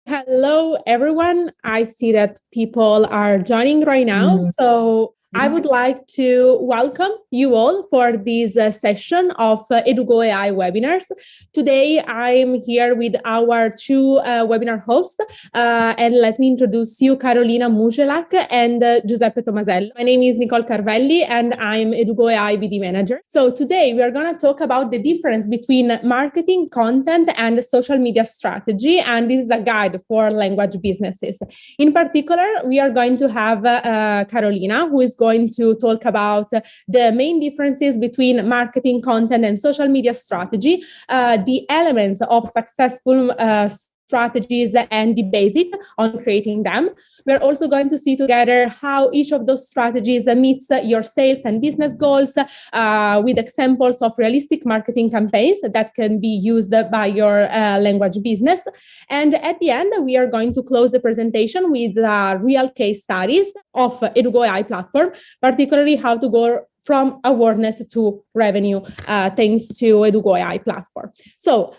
Hello, everyone. I see that people are joining right now. So I would like to welcome you all for this session of Edugo.ai webinars. Today, I'm here with our two webinar hosts. And let me introduce you, Karolina Musielak and Giuseppe Tomasello. My name is Nicole Carvelli, and I'm Edugo.ai BD Manager. So today, we are going to talk about the difference between marketing, content, and social media strategy. And this is a guide for language businesses. In particular, we are going to have Karolina, who is going to talk about the main differences between marketing, content, and social media strategy, the elements of successful strategies and the basic on creating them. We're also going to see together how each of those strategies meets your sales and business goals with examples of realistic marketing campaigns that can be used by your language business. And at the end, we are going to close the presentation with real case studies of Edugo.ai platform, particularly how to go from awareness to revenue, thanks to Edugo.ai platform. So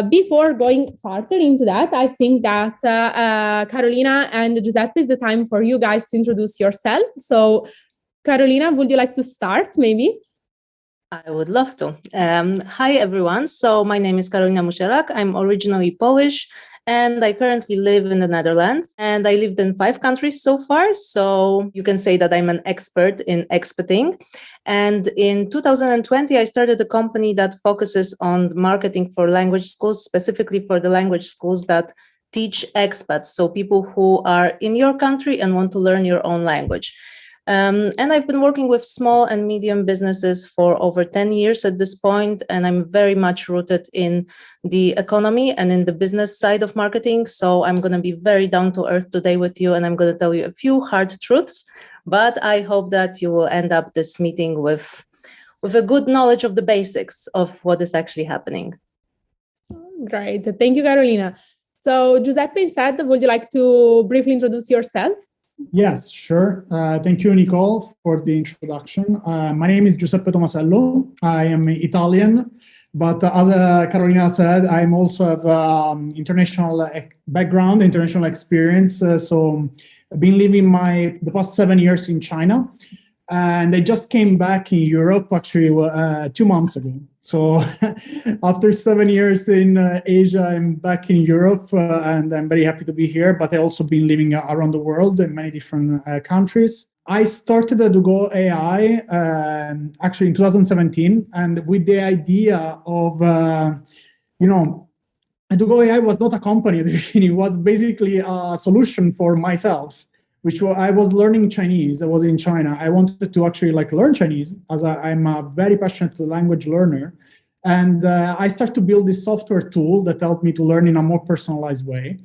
before going further into that, I think that Karolina and Giuseppe, is the time for you guys to introduce yourself. So Karolina, would you like to start maybe? I would love to. Hi, everyone. So my name is Karolina Musielak. I'm originally Polish, and I currently live in the Netherlands. And I lived in 5 countries so far. So you can say that I'm an expert in expating. And in 2020, I started a company that focuses on marketing for language schools, specifically for the language schools that teach expats. So people who are in your country and want to learn your own language. And I've been working with small and medium businesses for over 10 years at this point, and I'm very much rooted in the economy and in the business side of marketing. So I'm going to be very down to earth today with you, and I'm going to tell you a few hard truths, but I hope that you will end up this meeting with a good knowledge of the basics of what is actually happening. Great. Thank you, Karolina. So Giuseppe, instead, would you like to briefly introduce yourself? Yes, sure. Thank you, Nicole, for the introduction. My name is Giuseppe Tomasello. I am Italian, but as Karolina said, I also have international background, international experience. So I've been living the past 7 years in China, and I just came back in Europe actually 2 months ago. So after 7 years in Asia, I'm back in Europe, and I'm very happy to be here, but I've also been living around the world in many different countries. I started Edugo.ai actually in 2017, and with the idea of, Edugo.ai was not a company at the beginning. It was basically a solution for myself, which I was learning Chinese. I was in China. I wanted to actually learn Chinese, as I'm a very passionate language learner. And I started to build this software tool that helped me to learn in a more personalized way.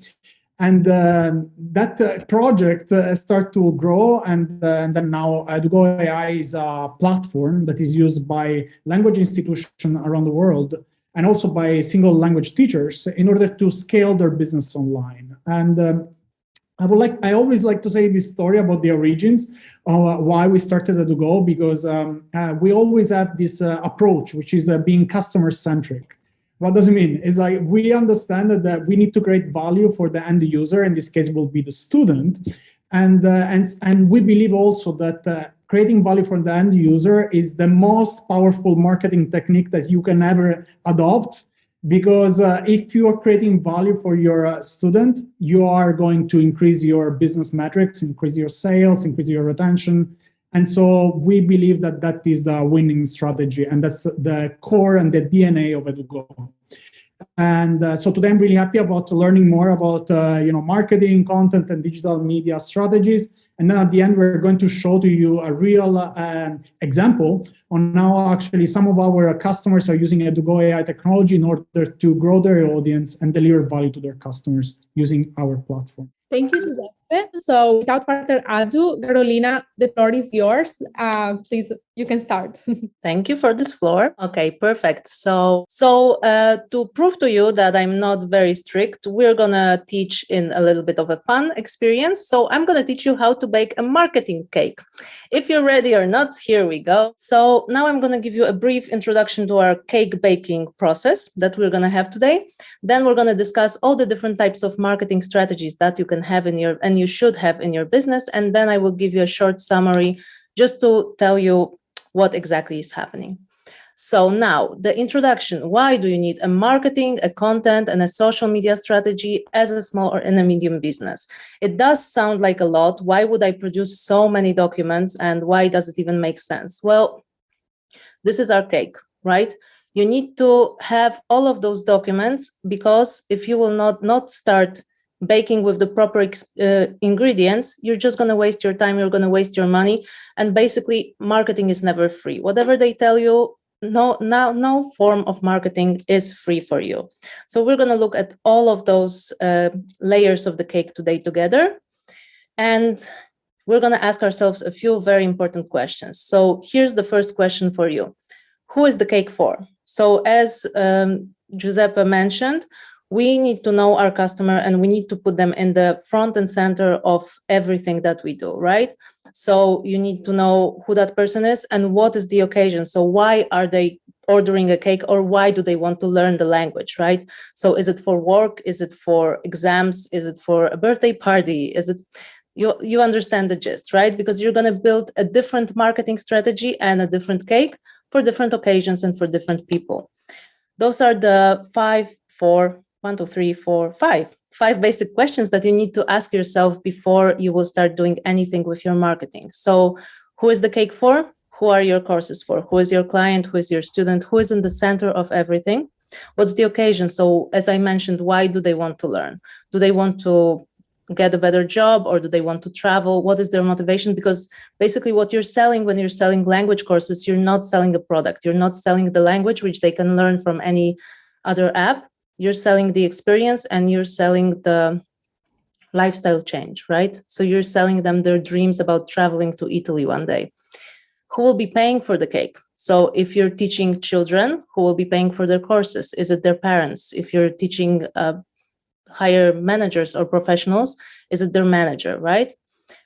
And that project started to grow. And then now Edugo.ai is a platform that is used by language institutions around the world, and also by single language teachers in order to scale their business online. And I always like to say this story about the origins of why we started Edugo, because we always have this approach, which is being customer-centric. What does it mean? It's like we understand that we need to create value for the end user. In this case, will be the student, and we believe also that creating value for the end user is the most powerful marketing technique that you can ever adopt. Because if you are creating value for your student, you are going to increase your business metrics, increase your sales, increase your retention. And so we believe that that is the winning strategy, and that's the core and the DNA of Edugo. And so today I'm really happy about learning more about marketing, content, and digital media strategies. And then at the end, we're going to show to you a real example on how actually some of our customers are using Edugo.ai technology in order to grow their audience and deliver value to their customers using our platform. Thank you, Giuseppe. So without further ado, Karolina, the floor is yours. Please, you can start. Thank you for this floor. Okay, perfect. So to prove to you that I'm not very strict, we're gonna teach in a little bit of a fun experience. So I'm gonna teach you how to bake a marketing cake. If you're ready or not, here we go. So now I'm gonna give you a brief introduction to our cake baking process that we're gonna have today. Then we're gonna discuss all the different types of marketing strategies that you can have and you should have in your business. And then I will give you a short summary just to tell you what exactly is happening. So now the introduction, why do you need a marketing, a content, and a social media strategy as a small or in a medium business? It does sound like a lot. Why would I produce so many documents and why does it even make sense? Well, this is our cake, right? You need to have all of those documents because if you will not start baking with the proper ingredients, you're just going to waste your time, you're going to waste your money. And basically, marketing is never free. Whatever they tell you, no form of marketing is free for you. So we're going to look at all of those layers of the cake today together. And we're going to ask ourselves a few very important questions. So here's the first question for you. Who is the cake for? So as Giuseppe mentioned, we need to know our customer and we need to put them in the front and center of everything that we do, right? So you need to know who that person is and what is the occasion. So why are they ordering a cake or why do they want to learn the language, right? So is it for work? Is it for exams? Is it for a birthday party? Is it... You understand the gist, right? Because you're going to build a different marketing strategy and a different cake for different occasions and for different people. Those are the five basic questions that you need to ask yourself before you will start doing anything with your marketing. So who is the cake for? Who are your courses for? Who is your client? Who is your student? Who is in the center of everything? What's the occasion? So as I mentioned, why do they want to learn? Do they want to get a better job or do they want to travel? What is their motivation? Because basically what you're selling when you're selling language courses, you're not selling a product. You're not selling the language which they can learn from any other app. You're selling the experience and you're selling the lifestyle change, right? So you're selling them their dreams about traveling to Italy one day. Who will be paying for the cake? So if you're teaching children, who will be paying for their courses? Is it their parents? If you're teaching hire managers or professionals, is it their manager, right?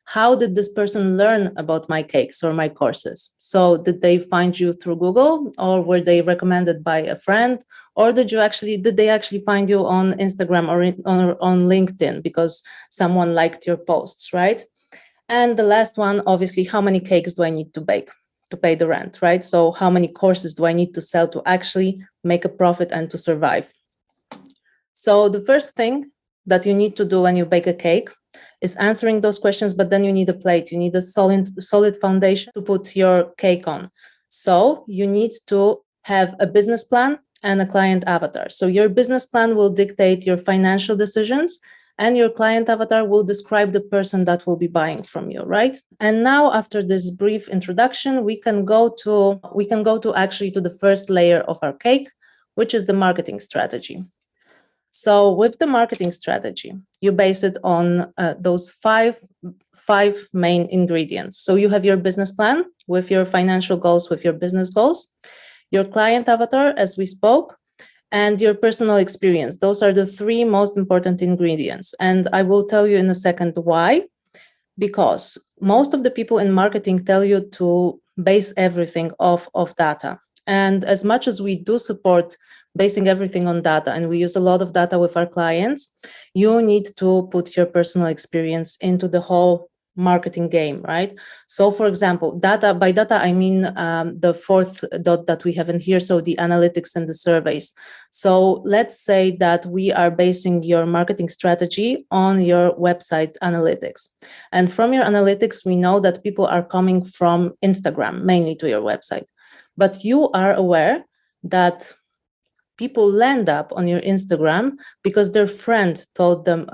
How did this person learn about my cakes or my courses? So did they find you through Google or were they recommended by a friend? Or did they actually find you on Instagram or on LinkedIn because someone liked your posts, right? And the last one, obviously, how many cakes do I need to bake to pay the rent, right? So how many courses do I need to sell to actually make a profit and to survive? So the first thing that you need to do when you bake a cake is answering those questions, but then you need a plate. You need a solid foundation to put your cake on. So you need to have a business plan and a client avatar. So your business plan will dictate your financial decisions and your client avatar will describe the person that will be buying from you, right? And now after this brief introduction, we can go to actually to the first layer of our cake, which is the marketing strategy. So with the marketing strategy, you base it on those five main ingredients. So you have your business plan with your financial goals, with your business goals, your client avatar, as we spoke, and your personal experience. Those are the three most important ingredients. And I will tell you in a second why. Because most of the people in marketing tell you to base everything off of data. And as much as we do support basing everything on data, and we use a lot of data with our clients, you need to put your personal experience into the whole marketing game, right? So for example, by data, I mean the fourth dot that we have in here, so the analytics and the surveys. So let's say that we are basing your marketing strategy on your website analytics. And from your analytics, we know that people are coming from Instagram, mainly to your website. But you are aware that people land up on your Instagram because their friend told them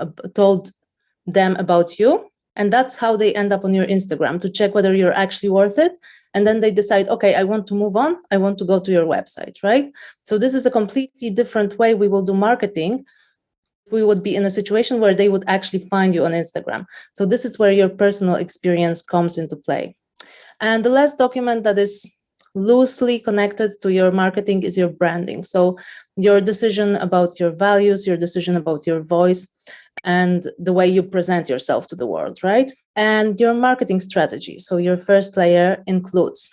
about you. And that's how they end up on your Instagram to check whether you're actually worth it. And then they decide, okay, I want to move on. I want to go to your website, right? So this is a completely different way we will do marketing we would be in a situation where they would actually find you on Instagram. So this is where your personal experience comes into play. And the last document that is loosely connected to your marketing is your branding. So your decision about your values, your decision about your voice, and the way you present yourself to the world, right? And your marketing strategy. So your first layer includes,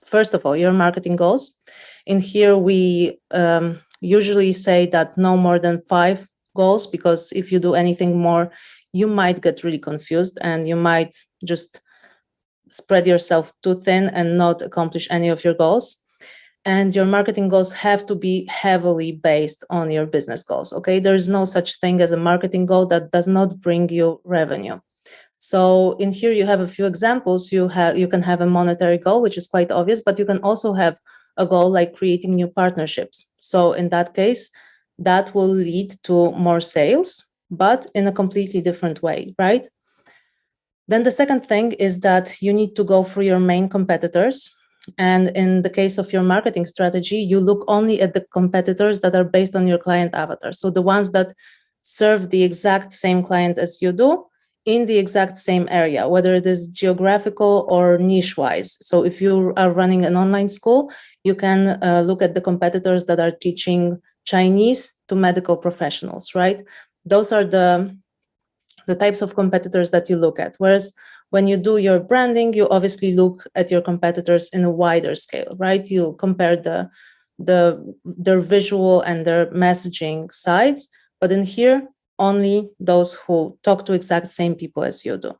first of all, your marketing goals. In here, we usually say that no more than 5 goals, because if you do anything more, you might get really confused and you might just spread yourself too thin and not accomplish any of your goals. And your marketing goals have to be heavily based on your business goals. Okay, there is no such thing as a marketing goal that does not bring you revenue. So in here you have a few examples. You can have a monetary goal, which is quite obvious, but you can also have a goal like creating new partnerships. So in that case, that will lead to more sales, but in a completely different way, right? Then the second thing is that you need to go through your main competitors. And in the case of your marketing strategy, you look only at the competitors that are based on your client avatar. So the ones that serve the exact same client as you do in the exact same area, whether it is geographical or niche-wise. So if you are running an online school, you can look at the competitors that are teaching Chinese to medical professionals, right? Those are the types of competitors that you look at. Whereas when you do your branding, you obviously look at your competitors in a wider scale, right? You compare their visual and their messaging sides, but in here, only those who talk to exact same people as you do.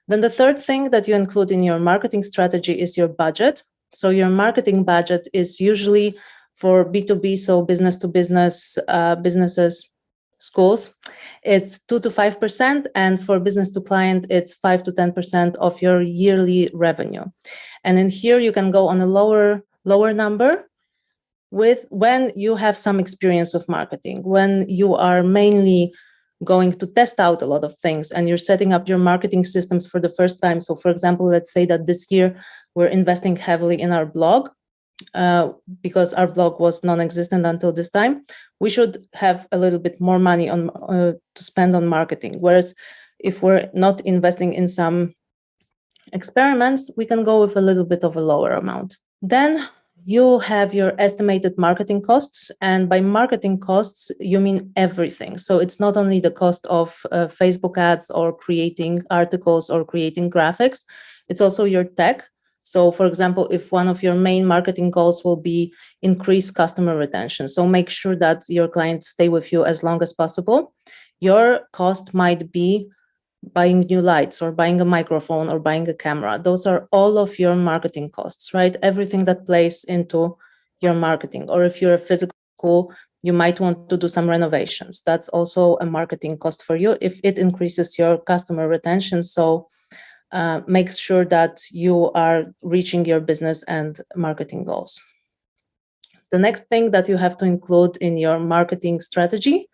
Then the third thing that you include in your marketing strategy is your budget. So your marketing budget is usually for B2B, so business to business, businesses, schools, it's 2 to 5%, and for business to client, it's 5 to 10% of your yearly revenue. And in here, you can go on a lower number with when you have some experience with marketing, when you are mainly going to test out a lot of things and you're setting up your marketing systems for the first time. So for example, let's say that this year we're investing heavily in our blog, because our blog was non-existent until this time. We should have a little bit more money on to spend on marketing. Whereas if we're not investing in some experiments, we can go with a little bit of a lower amount. Then you have your estimated marketing costs. And by marketing costs, you mean everything. So it's not only the cost of Facebook ads or creating articles or creating graphics, it's also your tech. So for example, if one of your main marketing goals will be increase customer retention, so make sure that your clients stay with you as long as possible, your cost might be buying new lights or buying a microphone or buying a camera. Those are all of your marketing costs, right? Everything that plays into your marketing. Or if you're a physical school, you might want to do some renovations. That's also a marketing cost for you if it increases your customer retention. So makes sure that you are reaching your business and marketing goals. The next thing that you have to include in your marketing strategy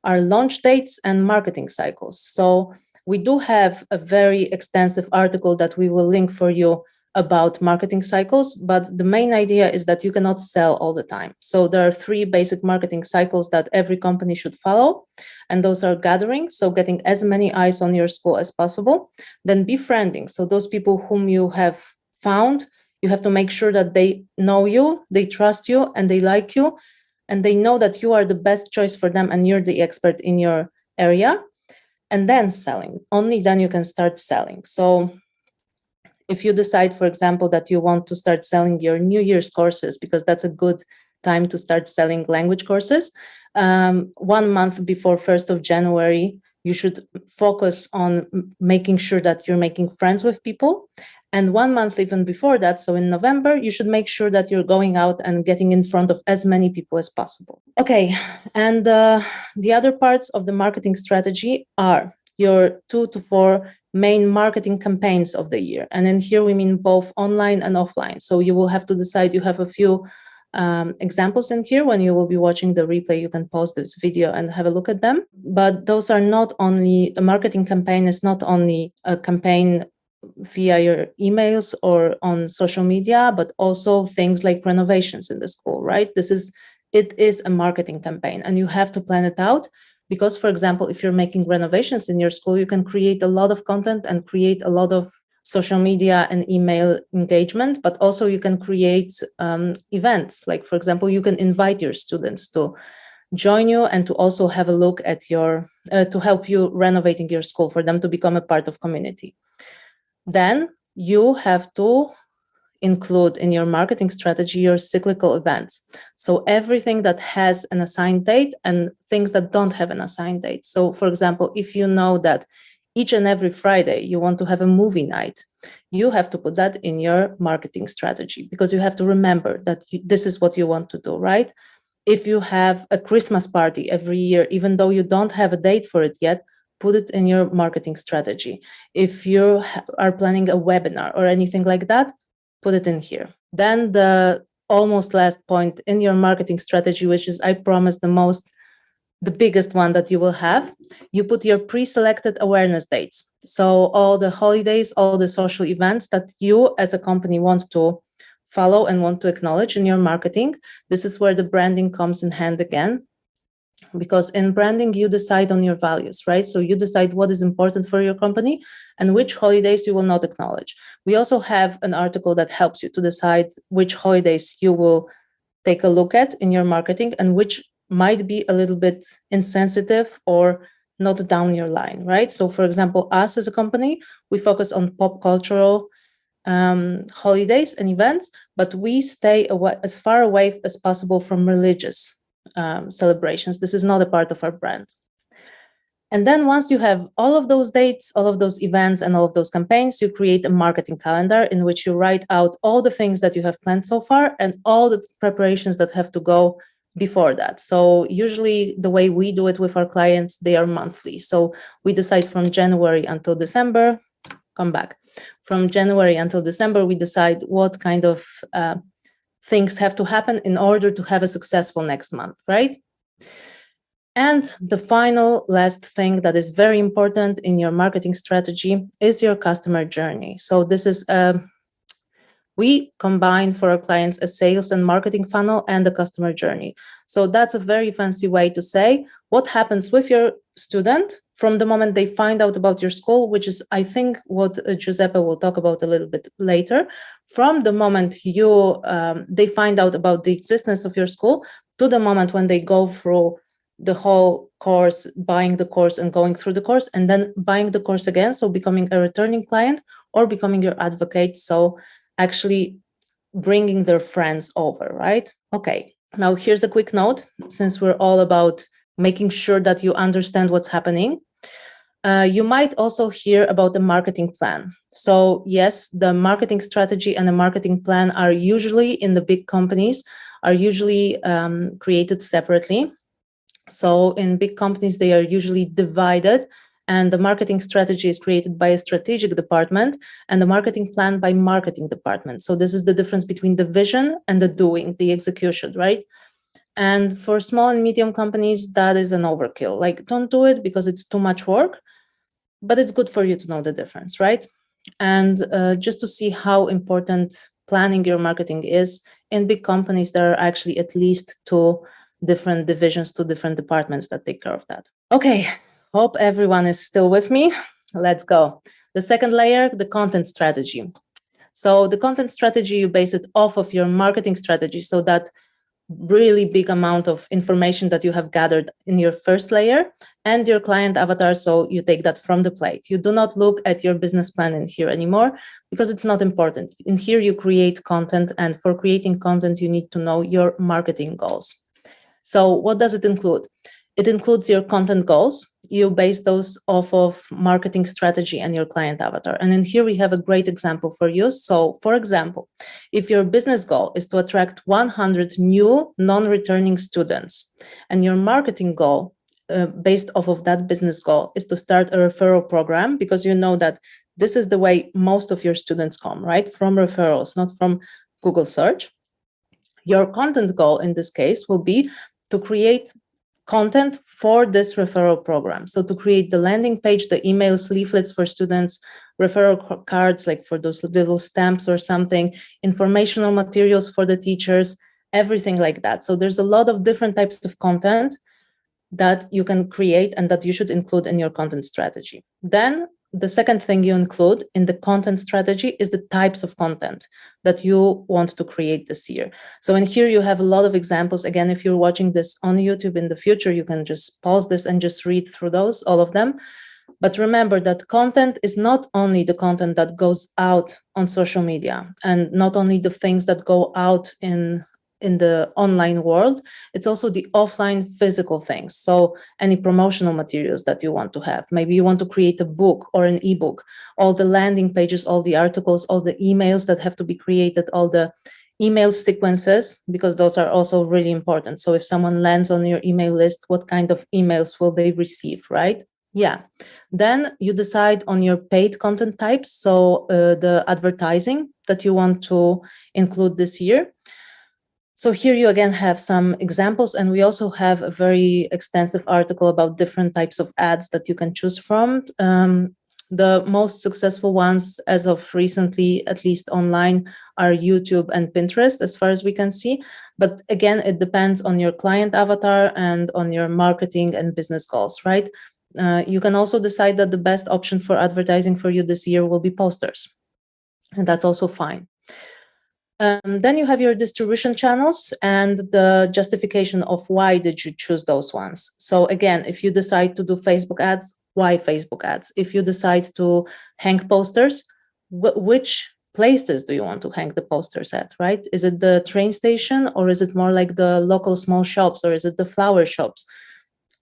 are launch dates and marketing cycles. So we do have a very extensive article that we will link for you about marketing cycles, but the main idea is that you cannot sell all the time. So there are 3 basic marketing cycles that every company should follow, and those are gathering, so getting as many eyes on your school as possible, then befriending, so those people whom you have found, you have to make sure that they know you, they trust you, and they like you, and they know that you are the best choice for them and you're the expert in your area. And then selling, only then you can start selling. So if you decide, for example, that you want to start selling your New Year's courses, because that's a good time to start selling language courses, 1 month before 1st of January, you should focus on making sure that you're making friends with people. And 1 month even before that, so in November, you should make sure that you're going out and getting in front of as many people as possible. Okay, and the other parts of the marketing strategy are your 2 to 4 main marketing campaigns of the year. And in here, we mean both online and offline. So you will have to decide, you have a few examples in here. When you will be watching the replay, you can pause this video and have a look at them. But those are not only, a marketing campaign is not only a campaign via your emails or on social media, but also things like renovations in the school, right? It is a marketing campaign and you have to plan it out Because, for example, if you're making renovations in your school, you can create a lot of content and create a lot of social media and email engagement, but also you can create events. Like, for example, you can invite your students to join you and to also have a look at your, to help you renovating your school, for them to become a part of community. Then you have to include in your marketing strategy your cyclical events. So everything that has an assigned date and things that don't have an assigned date. So for example, if you know that each and every Friday you want to have a movie night, you have to put that in your marketing strategy, because you have to remember that this is what you want to do, right? If you have a Christmas party every year, even though you don't have a date for it yet, put it in your marketing strategy. If you are planning a webinar or anything like that, put it in here. Then the almost last point in your marketing strategy, which is, I promise, the biggest one that you will have, you put your pre-selected awareness dates. So all the holidays, all the social events that you as a company want to follow and want to acknowledge in your marketing. This is where the branding comes in hand again. Because in branding, you decide on your values, right? So you decide what is important for your company and which holidays you will not acknowledge. We also have an article that helps you to decide which holidays you will take a look at in your marketing and which might be a little bit insensitive or not down your line, right? So for example, us as a company, we focus on pop cultural holidays and events, but we stay as far away as possible from religious celebrations. This is not a part of our brand. And then once you have all of those dates, all of those events, and all of those campaigns, you create a marketing calendar in which you write out all the things that you have planned so far and all the preparations that have to go before that. So usually the way we do it with our clients, they are monthly. So we decide from January until December, come back. From January until December, we decide what kind of things have to happen in order to have a successful next month, right? And the final last thing that is very important in your marketing strategy is your customer journey. So this is we combine for our clients a sales and marketing funnel and the customer journey. So that's a very fancy way to say what happens with your student from the moment they find out about your school, which is, I think, what Giuseppe will talk about a little bit later. From the moment they find out about the existence of your school to the moment when they go through the whole course, buying the course and going through the course, and then buying the course again, so becoming a returning client or becoming your advocate, so actually bringing their friends over, right? Okay, now here's a quick note, since we're all about making sure that you understand what's happening. You might also hear about the marketing plan. So yes, the marketing strategy and the marketing plan are usually in the big companies, are usually created separately. So in big companies, they are usually divided, and the marketing strategy is created by a strategic department and the marketing plan by marketing department. So this is the difference between the vision and the doing, the execution, right? And for small and medium companies, that is an overkill. Like, don't do it because it's too much work, but it's good for you to know the difference, right? And just to see how important planning your marketing is, in big companies, there are actually at least 2 different divisions, 2 different departments that take care of that. Okay, hope everyone is still with me. Let's go. The second layer, the content strategy. So the content strategy, you base it off of your marketing strategy, so that really big amount of information that you have gathered in your first layer and your client avatar. So you take that from the plate. You do not look at your business plan in here anymore because it's not important. In here, you create content, and for creating content, you need to know your marketing goals. So what does it include? It includes your content goals. You base those off of marketing strategy and your client avatar. And in here, we have a great example for you. So for example, if your business goal is to attract 100 new non-returning students, and your marketing goal based off of that business goal is to start a referral program, because you know that this is the way most of your students come, right? From referrals, not from Google search. Your content goal in this case will be to create content for this referral program. So to create the landing page, the emails, leaflets for students, referral cards, like for those little stamps or something, informational materials for the teachers, everything like that. So there's a lot of different types of content that you can create and that you should include in your content strategy. Then the second thing you include in the content strategy is the types of content that you want to create this year. So in here you have a lot of examples. Again, if you're watching this on YouTube in the future, you can just pause this and just read through those, all of them. But remember that content is not only the content that goes out on social media and not only the things that go out in the online world, it's also the offline physical things. So any promotional materials that you want to have, maybe you want to create a book or an ebook, all the landing pages, all the articles, all the emails that have to be created, all the email sequences, because those are also really important. So if someone lands on your email list, what kind of emails will they receive, right? Yeah. Then you decide on your paid content types. So the advertising that you want to include this year. So here you again have some examples, and we also have a very extensive article about different types of ads that you can choose from. The most successful ones as of recently, at least online, are YouTube and Pinterest, as far as we can see. But again, it depends on your client avatar and on your marketing and business goals, right? You can also decide that the best option for advertising for you this year will be posters, and that's also fine. Then you have your distribution channels and the justification of why did you choose those ones. So again, if you decide to do Facebook ads, why Facebook ads? If you decide to hang posters, which places do you want to hang the posters at, right? Is it the train station, or is it more like the local small shops, or is it the flower shops?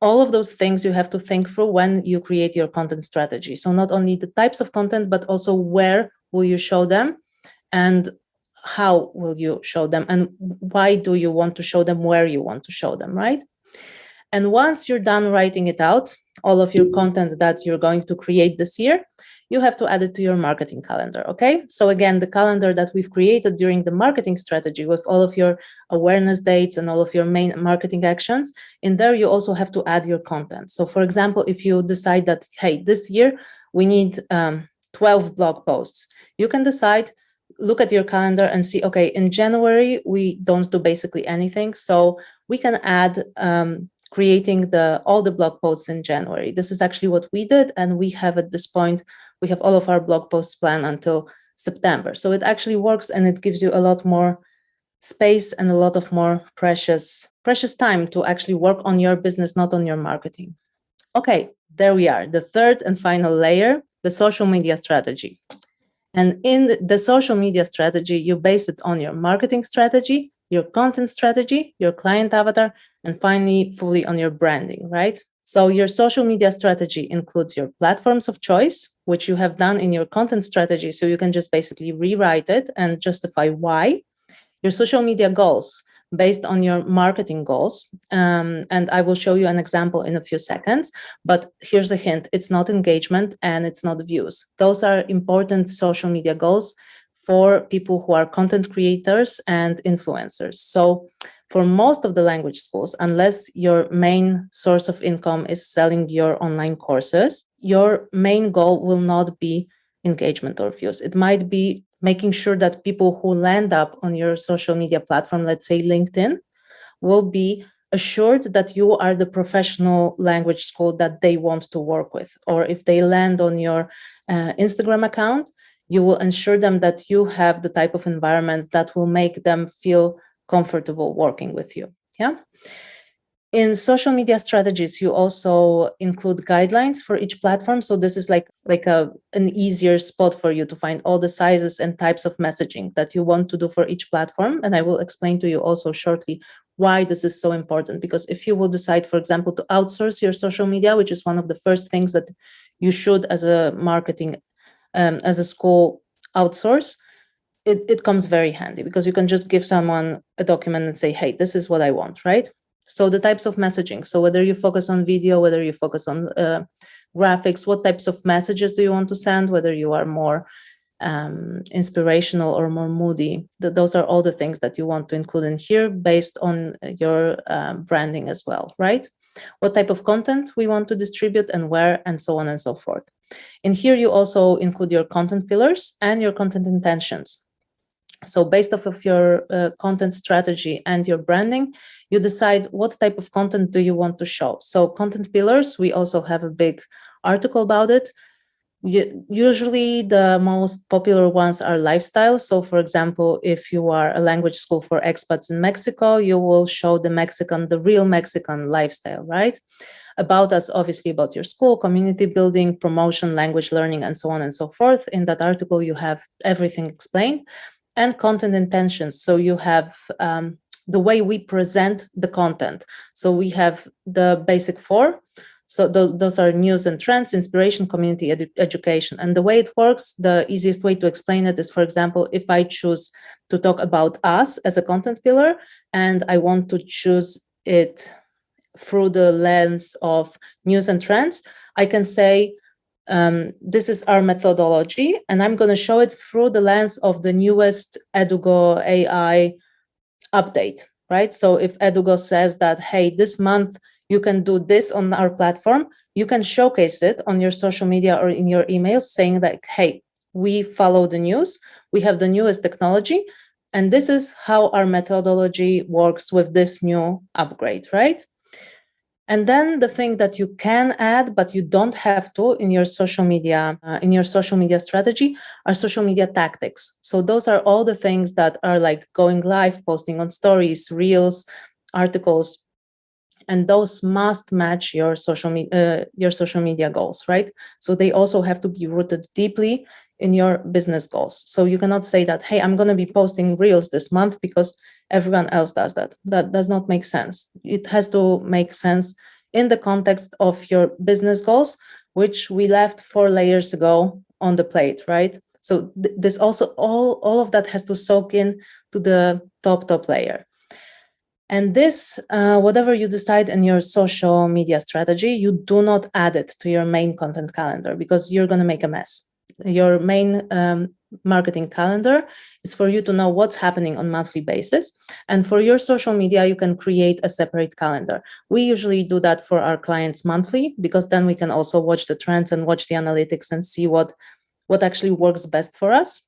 All of those things you have to think through when you create your content strategy. So not only the types of content, but also where will you show them, and how will you show them, and why do you want to show them where you want to show them, right? And once you're done writing it out, all of your content that you're going to create this year, you have to add it to your marketing calendar, okay? So again, the calendar that we've created during the marketing strategy with all of your awareness dates and all of your main marketing actions, in there you also have to add your content. So for example, if you decide that, hey, this year we need 12 blog posts, you can decide, look at your calendar and see, okay, in January, we don't do basically anything. So we can add creating all the blog posts in January. This is actually what we did. And we have at this point, we have all of our blog posts planned until September. So it actually works, and it gives you a lot more space and a lot of more precious time to actually work on your business, not on your marketing. Okay, there we are. The third and final layer, the social media strategy. And in the social media strategy, you base it on your marketing strategy, your content strategy, your client avatar, and finally, fully on your branding, right? So your social media strategy includes your platforms of choice, which you have done in your content strategy. So you can just basically rewrite it and justify why. Your social media goals based on your marketing goals. And I will show you an example in a few seconds, but here's a hint. It's not engagement and it's not views. Those are important social media goals for people who are content creators and influencers. So for most of the language schools, unless your main source of income is selling your online courses, your main goal will not be engagement or views. It might be making sure that people who land up on your social media platform, let's say LinkedIn, will be assured that you are the professional language school that they want to work with. Or if they land on your Instagram account, you will ensure them that you have the type of environment that will make them feel comfortable working with you. Yeah. In social media strategies, you also include guidelines for each platform. So this is like an easier spot for you to find all the sizes and types of messaging that you want to do for each platform. And I will explain to you also shortly why this is so important. Because if you will decide, for example, to outsource your social media, which is one of the first things that you should, as a marketing, as a school, outsource, it comes very handy, because you can just give someone a document and say, hey, this is what I want, right? So the types of messaging. So whether you focus on video, whether you focus on graphics, what types of messages do you want to send, whether you are more inspirational or more moody. Those are all the things that you want to include in here based on your branding as well, right? What type of content we want to distribute and where, and so on and so forth. In here, you also include your content pillars and your content intentions. So based off of your content strategy and your branding, you decide what type of content do you want to show. So content pillars, we also have a big article about it. Usually the most popular ones are lifestyle. So for example, if you are a language school for expats in Mexico, you will show the real Mexican lifestyle, right? About us, obviously about your school, community building, promotion, language learning, and so on and so forth. In that article, you have everything explained. And content intentions. So you have the way we present the content. So we have the basic four. So those are news and trends, inspiration, community, education. And the way it works, the easiest way to explain it is, for example, if I choose to talk about us as a content pillar, and I want to choose it through the lens of news and trends, I can say, this is our methodology, and I'm going to show it through the lens of the newest Edugo.ai update, right? So if Edugo says that, hey, this month you can do this on our platform, you can showcase it on your social media or in your emails saying that, hey, we follow the news, we have the newest technology, and this is how our methodology works with this new upgrade, right? And then the thing that you can add, but you don't have to in your social media strategy, are social media tactics. So those are all the things that are like going live, posting on stories, reels, articles, and those must match your social media goals, right? So they also have to be rooted deeply in your business goals. So you cannot say that, hey, I'm going to be posting reels this month because everyone else does that. That does not make sense. It has to make sense in the context of your business goals, which we left 4 layers ago on the plate, right? So this also, all of that has to soak in to the top layer. And this, whatever you decide in your social media strategy, you do not add it to your main content calendar because you're going to make a mess. Your main marketing calendar is for you to know what's happening on a monthly basis. And for your social media, you can create a separate calendar. We usually do that for our clients monthly because then we can also watch the trends and watch the analytics and see what actually works best for us.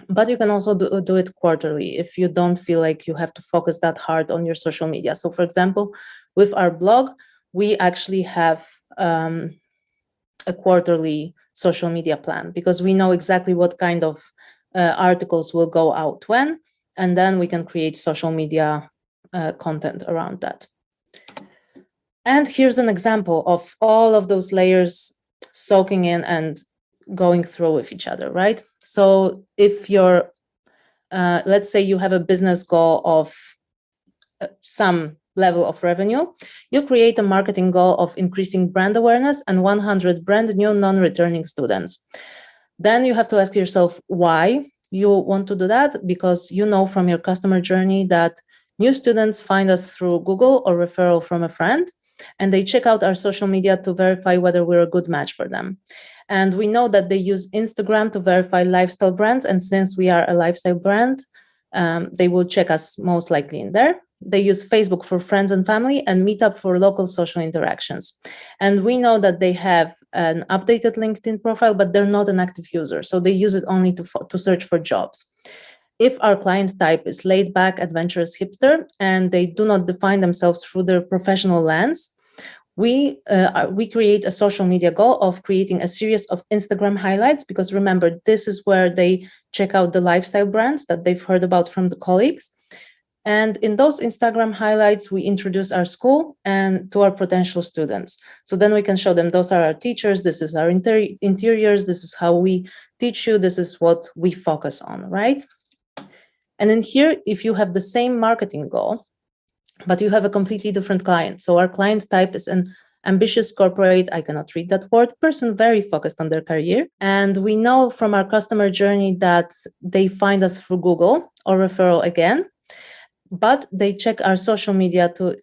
But you can also do it quarterly if you don't feel like you have to focus that hard on your social media. So for example, with our blog, we actually have a quarterly social media plan because we know exactly what kind of articles will go out when, and then we can create social media content around that. And here's an example of all of those layers soaking in and going through with each other, right? So if you're, let's say you have a business goal of some level of revenue, you create a marketing goal of increasing brand awareness and 100 brand new non-returning students. Then you have to ask yourself why you want to do that, because you know from your customer journey that new students find us through Google or referral from a friend, and they check out our social media to verify whether we're a good match for them. And we know that they use Instagram to verify lifestyle brands. And since we are a lifestyle brand, they will check us most likely in there. They use Facebook for friends and family and Meetup for local social interactions. And we know that they have an updated LinkedIn profile, but they're not an active user. So they use it only to search for jobs. If our client type is laid back, adventurous hipster, and they do not define themselves through their professional lens, we create a social media goal of creating a series of Instagram highlights, because remember, this is where they check out the lifestyle brands that they've heard about from the colleagues. And in those Instagram highlights, we introduce our school and to our potential students. So then we can show them, those are our teachers, this is our interiors, this is how we teach you, this is what we focus on, right? And in here, if you have the same marketing goal, but you have a completely different client. So our client type is an ambitious corporate, I cannot read that word, person very focused on their career. And we know from our customer journey that they find us through Google or referral again, but they check our social media to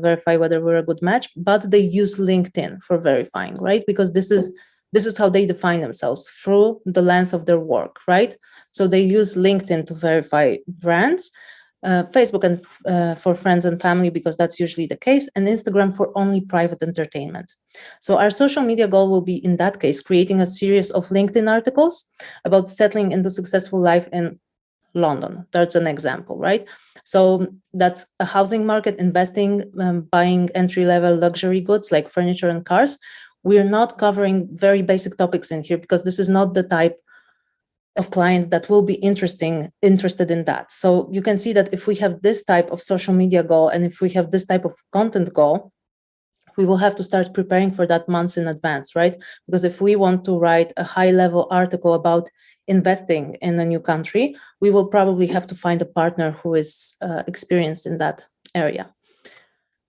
verify whether we're a good match, but they use LinkedIn for verifying, right? Because this is how they define themselves, through the lens of their work, right? So they use LinkedIn to verify brands. Facebook and for friends and family, because that's usually the case, and Instagram for only private entertainment. So our social media goal will be, in that case, creating a series of LinkedIn articles about settling into successful life in London. That's an example, right? So that's a housing market, investing, buying entry-level luxury goods like furniture and cars. We're not covering very basic topics in here because this is not the type of client that will be interested in that. So you can see that if we have this type of social media goal and if we have this type of content goal, we will have to start preparing for that months in advance, right? Because if we want to write a high-level article about investing in a new country, we will probably have to find a partner who is experienced in that area.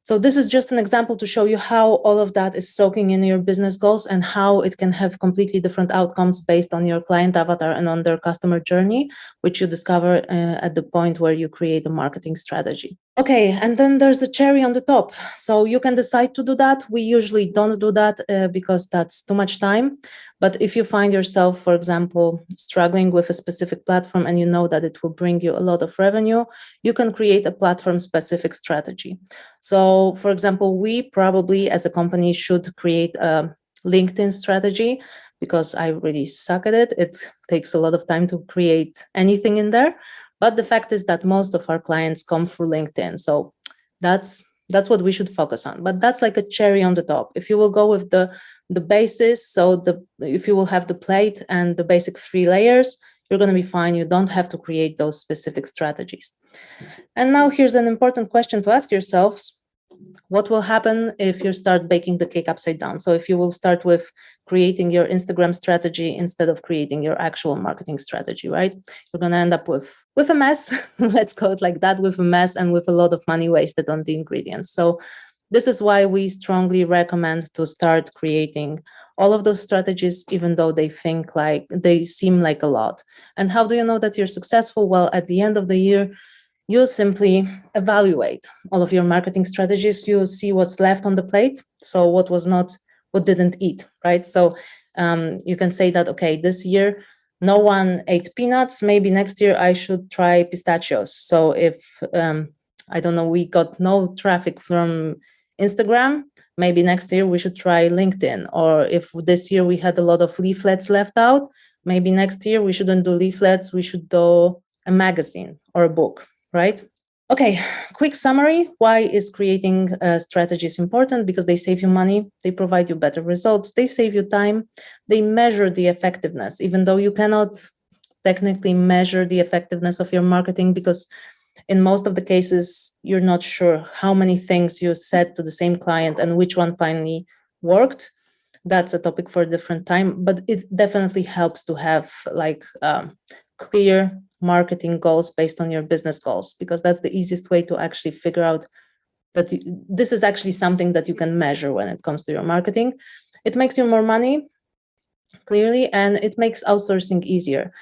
So this is just an example to show you how all of that is soaking in your business goals and how it can have completely different outcomes based on your client avatar and on their customer journey, which you discover at the point where you create a marketing strategy. Okay, and then there's the cherry on the top. So you can decide to do that. We usually don't do that because that's too much time. But if you find yourself, for example, struggling with a specific platform and you know that it will bring you a lot of revenue, you can create a platform-specific strategy. So, for example, we probably as a company should create a LinkedIn strategy because I really suck at it. It takes a lot of time to create anything in there. But the fact is that most of our clients come through LinkedIn. So that's what we should focus on. But that's like a cherry on the top. If you will go with the basis, so if you will have the plate and the basic 3 layers, you're going to be fine. You don't have to create those specific strategies. And now here's an important question to ask yourselves. What will happen if you start baking the cake upside down? So if you will start with creating your Instagram strategy instead of creating your actual marketing strategy, right? You're going to end up with a mess, let's call it like that, with a mess and with a lot of money wasted on the ingredients. So this is why we strongly recommend to start creating all of those strategies, even though they seem like a lot. And how do you know that you're successful? Well, at the end of the year, you simply evaluate all of your marketing strategies. You see what's left on the plate. So what didn't eat, right? So you can say that, okay, this year, no one ate peanuts. Maybe next year I should try pistachios. So if, I don't know, we got no traffic from Instagram, maybe next year we should try LinkedIn. Or if this year we had a lot of leaflets left out, maybe next year we shouldn't do leaflets, we should do a magazine or a book. Right? Okay, quick summary. Why is creating strategies important? Because they save you money, they provide you better results, they save you time, they measure the effectiveness, even though you cannot technically measure the effectiveness of your marketing because in most of the cases, you're not sure how many things you said to the same client and which one finally worked. That's a topic for a different time, but it definitely helps to have clear marketing goals based on your business goals, because that's the easiest way to actually figure out that this is actually something that you can measure when it comes to your marketing. It makes you more money, clearly, and it makes outsourcing easier.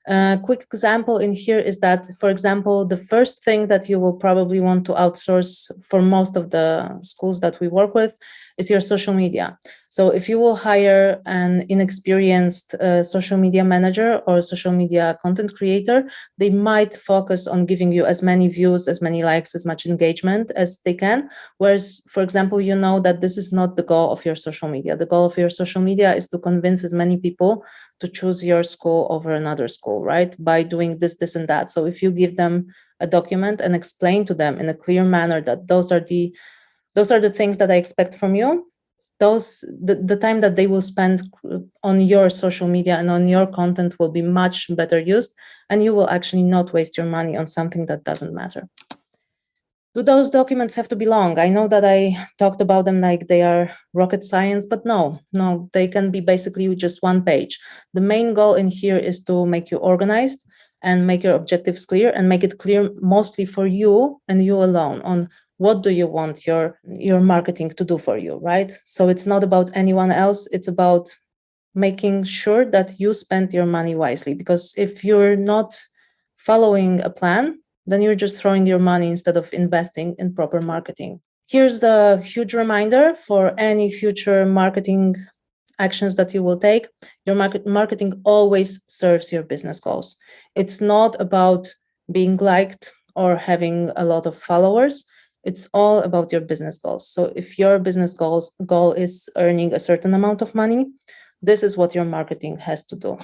A quick example in here is that, for example, the first thing that you will probably want to outsource for most of the schools that we work with is your social media. So if you will hire an inexperienced social media manager or social media content creator, they might focus on giving you as many views, as many likes, as much engagement as they can. Whereas, for example, you know that this is not the goal of your social media. The goal of your social media is to convince as many people to choose your school over another school, right? By doing this, this, and that. So if you give them a document and explain to them in a clear manner that those are the things that I expect from you, the time that they will spend on your social media and on your content will be much better used, and you will actually not waste your money on something that doesn't matter. Do those documents have to be long? I know that I talked about them like they are rocket science, but no, they can be basically just 1 page. The main goal in here is to make you organized and make your objectives clear and make it clear mostly for you and you alone on what do you want your marketing to do for you, right? So it's not about anyone else. It's about making sure that you spend your money wisely, because if you're not following a plan, then you're just throwing your money instead of investing in proper marketing. Here's the huge reminder for any future marketing actions that you will take. Your marketing always serves your business goals. It's not about being liked or having a lot of followers. It's all about your business goals. So if your business goal is earning a certain amount of money, this is what your marketing has to do.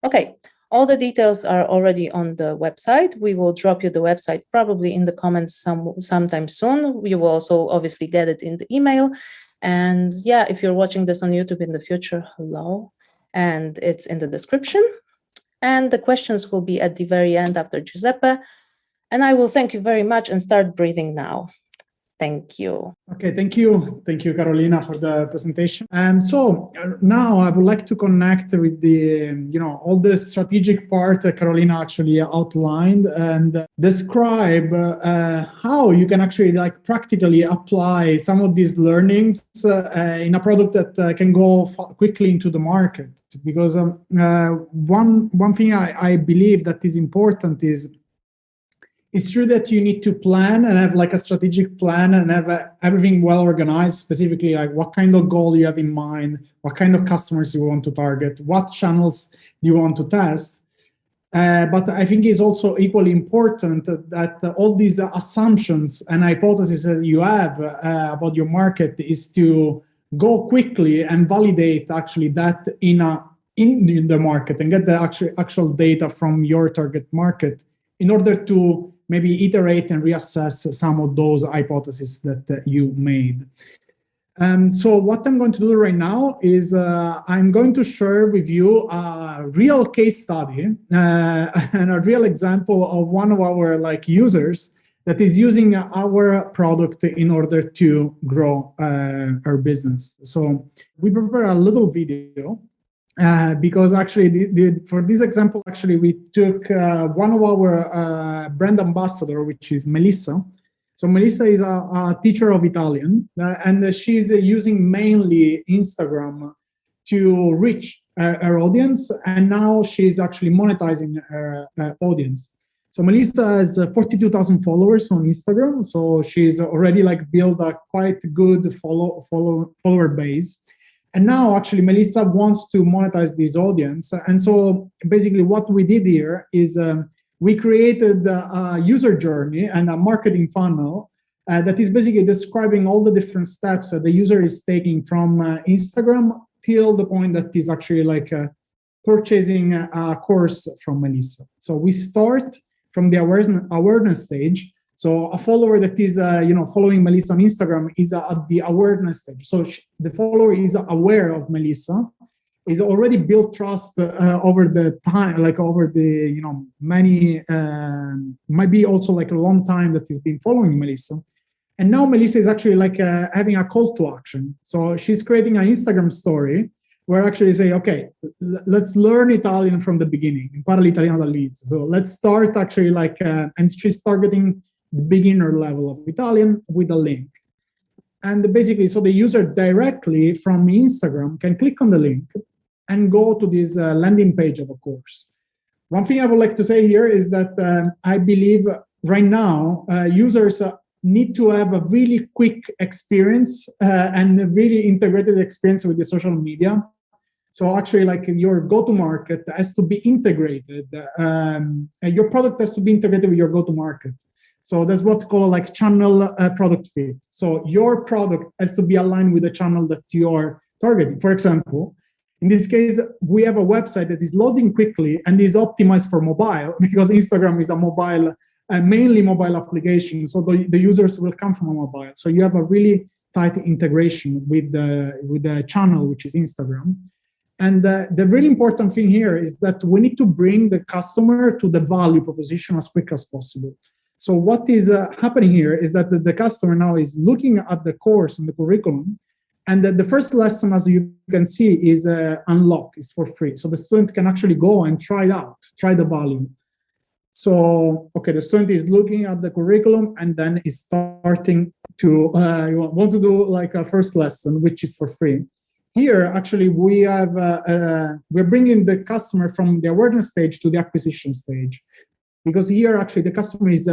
Okay, all the details are already on the website. We will drop you the website probably in the comments sometime soon. You will also obviously get it in the email. And yeah, if you're watching this on YouTube in the future, hello. And it's in the description. And the questions will be at the very end after Giuseppe. And I will thank you very much and start breathing now. Thank you. Okay, thank you. Thank you, Karolina, for the presentation. So now I would like to connect with the, all the strategic part that Karolina actually outlined and describe how you can actually practically apply some of these learnings in a product that can go quickly into the market. Because one thing I believe that is important is it's true that you need to plan and have a strategic plan and have everything well organized, specifically what kind of goal you have in mind, what kind of customers you want to target, what channels you want to test. But I think it's also equally important that all these assumptions and hypotheses that you have about your market is to go quickly and validate actually that in the market and get the actual data from your target market in order to maybe iterate and reassess some of those hypotheses that you made. So what I'm going to do right now is I'm going to share with you a real case study and a real example of one of our users that is using our product in order to grow our business. So we prepare a little video. Because actually, for this example, actually, we took one of our brand ambassador, which is Melissa. So Melissa is a teacher of Italian, and she's using mainly Instagram to reach her audience, and now she's actually monetizing her audience. So Melissa has 42,000 followers on Instagram, so she's already built a quite good follower base. And now actually Melissa wants to monetize this audience. And so basically what we did here is we created a user journey and a marketing funnel that is basically describing all the different steps that the user is taking from Instagram till the point that is actually purchasing a course from Melissa. So we start from the awareness stage. So a follower that is, following Melissa on Instagram is at the awareness stage. So the follower is aware of Melissa, is already built trust over the time, over the, many, might be also a long time that he's been following Melissa. And now Melissa is actually having a call to action. So she's creating an Instagram story where actually say, okay, let's learn Italian from the beginning. Impara l'italiano dall'inizio. So let's start actually and she's targeting the beginner level of Italian with a link. And basically, so the user directly from Instagram can click on the link and go to this landing page of a course. One thing I would like to say here is that I believe right now, users need to have a really quick experience and a really integrated experience with the social media. So actually, your go-to-market has to be integrated. And your product has to be integrated with your go-to-market. So that's what's called channel product fit. So your product has to be aligned with the channel that you're targeting. For example, in this case, we have a website that is loading quickly and is optimized for mobile because Instagram is a mobile, mainly mobile application. So the users will come from a mobile. So you have a really tight integration with the channel, which is Instagram. And the really important thing here is that we need to bring the customer to the value proposition as quick as possible. So what is happening here is that the customer now is looking at the course and the curriculum, and the first lesson, as you can see, is unlock, is for free. So the student can actually go and try it out, try the value. So, okay, the student is looking at the curriculum and then is starting to want to do a first lesson, which is for free. Here, actually, we have we're bringing the customer from the awareness stage to the acquisition stage. Because here, actually, the customer is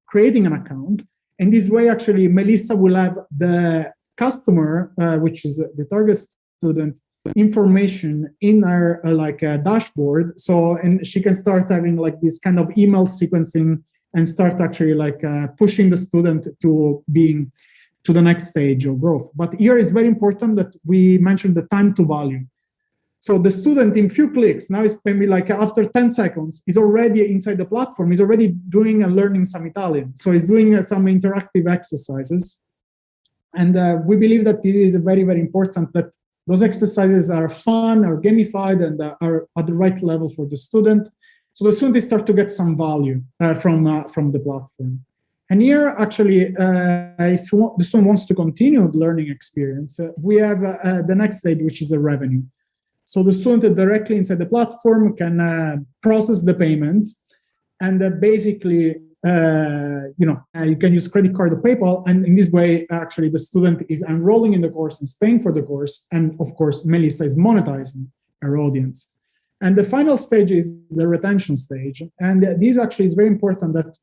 creating an account. And this way, actually, Melissa will have the customer, which is the target student, information in her dashboard. So, and she can start having this kind of email sequencing and start actually like pushing the student to being to the next stage of growth. But here it's very important that we mention the time to value. So the student in few clicks, now it's maybe like after 10 seconds, is already inside the platform, is already doing and learning some Italian. So he's doing some interactive exercises. And we believe that it is very, very important that those exercises are fun, are gamified, and are at the right level for the student. So the student start to get some value from the platform. And here, actually, if the student wants to continue the learning experience, we have the next stage, which is a revenue. So the student directly inside the platform can process the payment, and basically, you can use credit card or PayPal, and in this way, actually, the student is enrolling in the course and paying for the course, and of course, Melissa is monetizing her audience. And the final stage is the retention stage, and this actually is very important that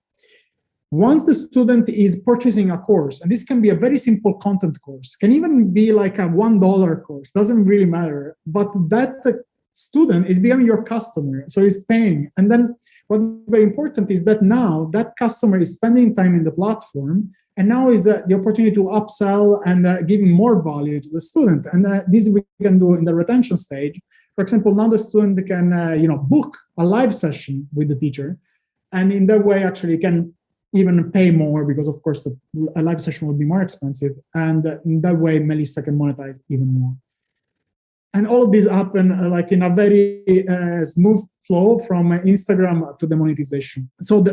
once the student is purchasing a course, and this can be a very simple content course, can even be like a $1 course, doesn't really matter, but that student is becoming your customer, so he's paying. And then what's very important is that now that customer is spending time in the platform, and now is the opportunity to upsell and giving more value to the student. And this we can do in the retention stage. For example, now the student can book a live session with the teacher, and in that way actually can even pay more, because of course a live session will be more expensive, and in that way Melissa can monetize even more. And all of this happen like in a very smooth flow from Instagram to the monetization. So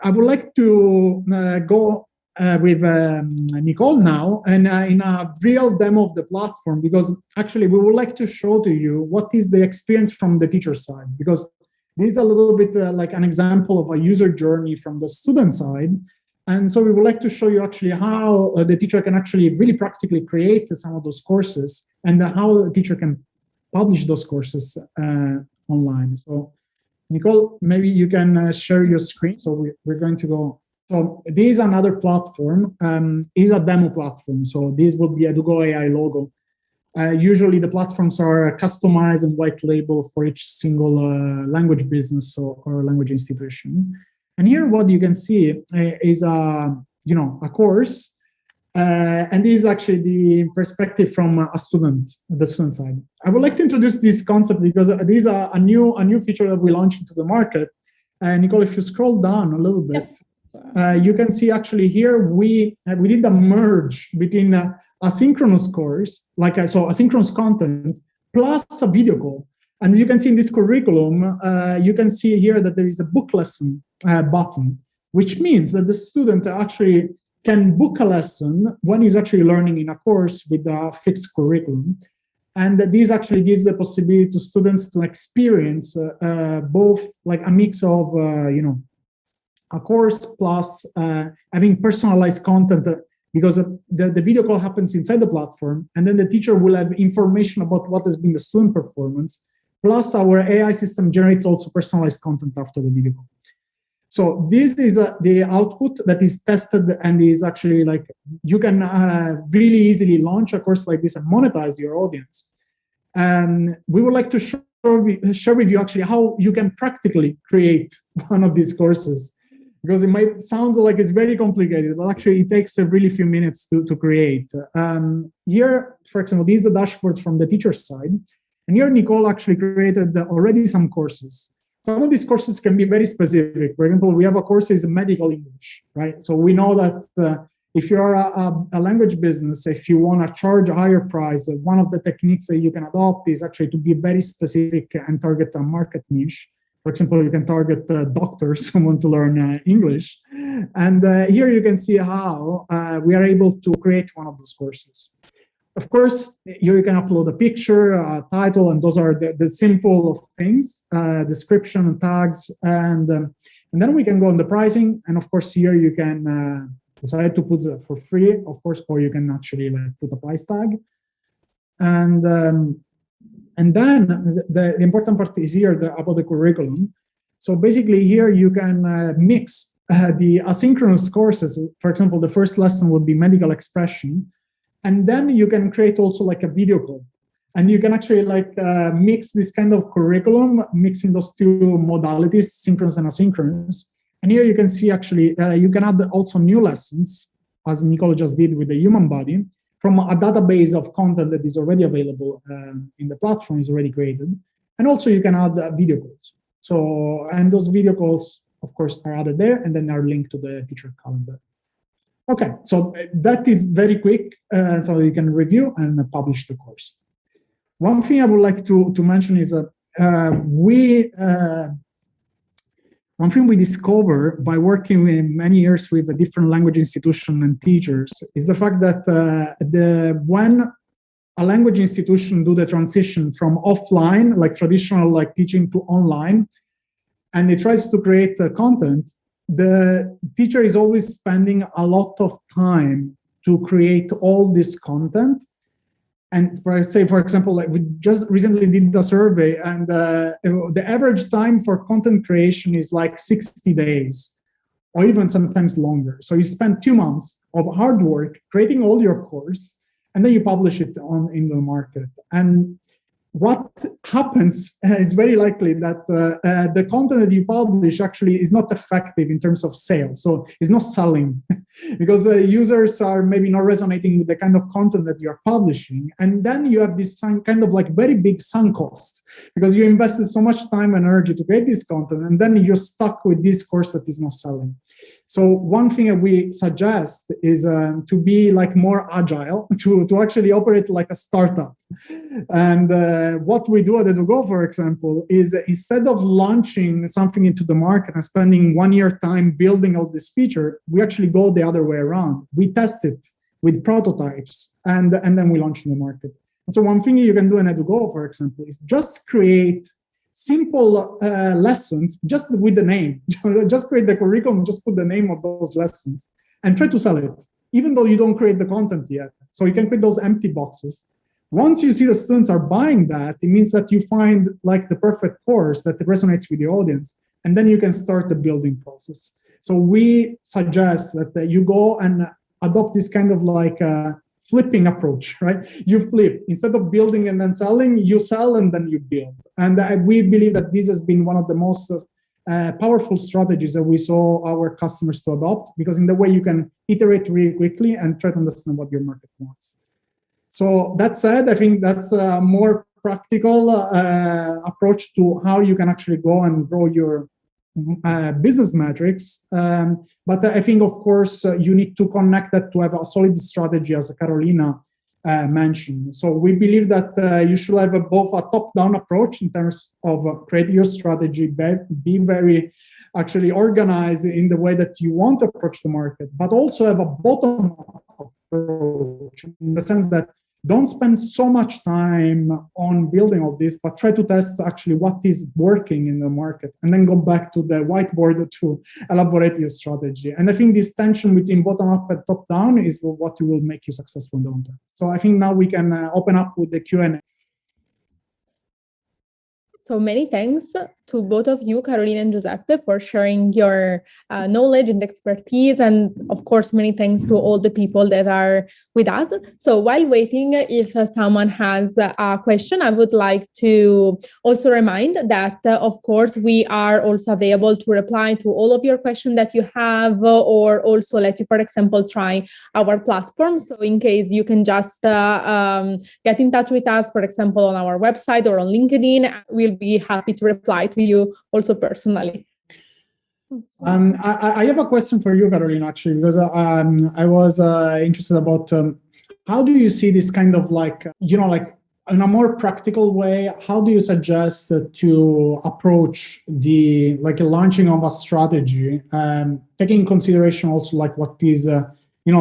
I would like to go with Nicole now, and in a real demo of the platform, because actually we would like to show to you what is the experience from the teacher side, because this is a little bit like an example of a user journey from the student side. And so we would like to show you actually how the teacher can actually really practically create some of those courses, and how the teacher can publish those courses online. So Nicole, maybe you can share your screen. So we're going to go. So this is another platform, is a demo platform. So this will be Edugo.ai logo. Usually the platforms are customized and white label for each single language business or language institution. And here what you can see is a course, and this is actually the perspective from the student side. I would like to introduce this concept because this is a new feature that we launched into the market. Nicole, if you scroll down a little bit, yes. You can see actually here we did a merge between asynchronous course, so asynchronous content plus a video call. And you can see in this curriculum, you can see here that there is a book lesson button, which means that the student actually can book a lesson when he's actually learning in a course with a fixed curriculum. And this actually gives the possibility to students to experience both like a mix of, a course plus having personalized content, because the video call happens inside the platform, and then the teacher will have information about what has been the student performance, plus our AI system generates also personalized content after the video call. So this is the output that is tested, and is actually like, you can really easily launch a course like this and monetize your audience. And we would like to share with you actually how you can practically create one of these courses, because it might sound like it's very complicated, but actually it takes a really few minutes to create. Here, for example, this is the dashboard from the teacher side. And here Nicole actually created already some courses. Some of these courses can be very specific. For example, we have a course is medical English, right? So we know that if you're a language business, if you want to charge a higher price, one of the techniques that you can adopt is actually to be very specific and target a market niche. For example, you can target doctors who want to learn English. And here you can see how we are able to create one of those courses. Of course, here you can upload a picture, a title, and those are the simple things, description and tags. And then we can go on the pricing. And of course, here you can decide to put it for free, of course, or you can actually put a price tag. And then the important part is here about the curriculum. So basically here you can mix the asynchronous courses. For example, the first lesson would be medical expression. And then you can create also like a video call. And you can actually mix this kind of curriculum, mixing those two modalities, synchronous and asynchronous. And here you can see actually, you can add also new lessons, as Nicole just did with the human body, from a database of content that is already available in the platform, is already created. And also you can add video calls. So, and those video calls, of course, are added there and then are linked to the teacher calendar. Okay, so that is very quick, so you can review and publish the course. One thing I would like to mention is that one thing we discover by working many years with a different language institution and teachers is the fact that when a language institution do the transition from offline, like traditional like teaching, to online, and it tries to create content, the teacher is always spending a lot of time to create all this content. And for example, like we just recently did a survey, and the average time for content creation is like 60 days, or even sometimes longer. So you spend 2 months of hard work creating all your course, and then you publish it in the market. And what happens is very likely that the content that you publish actually is not effective in terms of sales. So it's not selling because users are maybe not resonating with the kind of content that you're publishing. And then you have this kind of like very big sunk cost because you invested so much time and energy to create this content, and then you're stuck with this course that is not selling. So one thing that we suggest is to be like more agile, to actually operate like a startup. And what we do at Edugo, for example, is instead of launching something into the market and spending 1 year time building all this feature, we actually go the other way around. We test it with prototypes and then we launch in the market. And so one thing you can do in Edugo, for example, is just create simple lessons just with the name. Just create the curriculum, just put the name of those lessons and try to sell it, even though you don't create the content yet. So you can create those empty boxes. Once you see the students are buying that, it means that you find like the perfect course that resonates with the audience, and then you can start the building process. So we suggest that you go and adopt this kind of like flipping approach, right? You flip. Instead of building and then selling, you sell and then you build. And we believe that this has been one of the most powerful strategies that we saw our customers to adopt, because in the way you can iterate really quickly and try to understand what your market wants. So that said, I think that's a more practical approach to how you can actually go and grow your business metrics. But I think, of course, you need to connect that to have a solid strategy, as Karolina mentioned. So we believe that you should have both a top-down approach in terms of creating your strategy, be very actually organized in the way that you want to approach the market, but also have a bottom-up approach in the sense that don't spend so much time on building all this, but try to test actually what is working in the market and then go back to the whiteboard to elaborate your strategy. And I think this tension between bottom up and top down is what will make you successful in the long term. So I think now we can open up with the Q&A. So many thanks to both of you, Karolina and Giuseppe, for sharing your knowledge and expertise. And of course, many thanks to all the people that are with us. So while waiting, if someone has a question, I would like to also remind that, of course, we are also available to reply to all of your questions that you have, or also let you, for example, try our platform. So in case you can just get in touch with us, for example, on our website or on LinkedIn, we'll be happy to reply to you also personally. I have a question for you, Karolina, actually, because I was interested about how do you see this kind of like, like in a more practical way, how do you suggest to approach the launching of a strategy, taking in consideration also like what is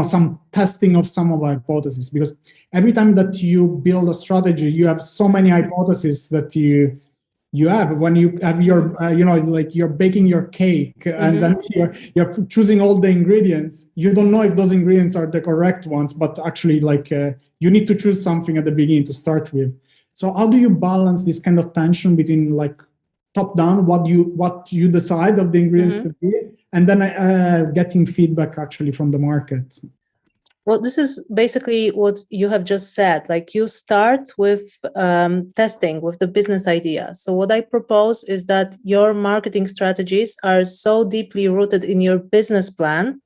some testing of some of our hypotheses? Because every time that you build a strategy, you have so many hypotheses that you have when you have your you're baking your cake and then you're choosing all the ingredients. You don't know if those ingredients are the correct ones, but actually you need to choose something at the beginning to start with. So how do you balance this kind of tension between like top down, what you decide of the ingredients to be, and then getting feedback actually from the market? Well, this is basically what you have just said. Like you start with testing with the business idea. So what I propose is that your marketing strategies are so deeply rooted in your business plan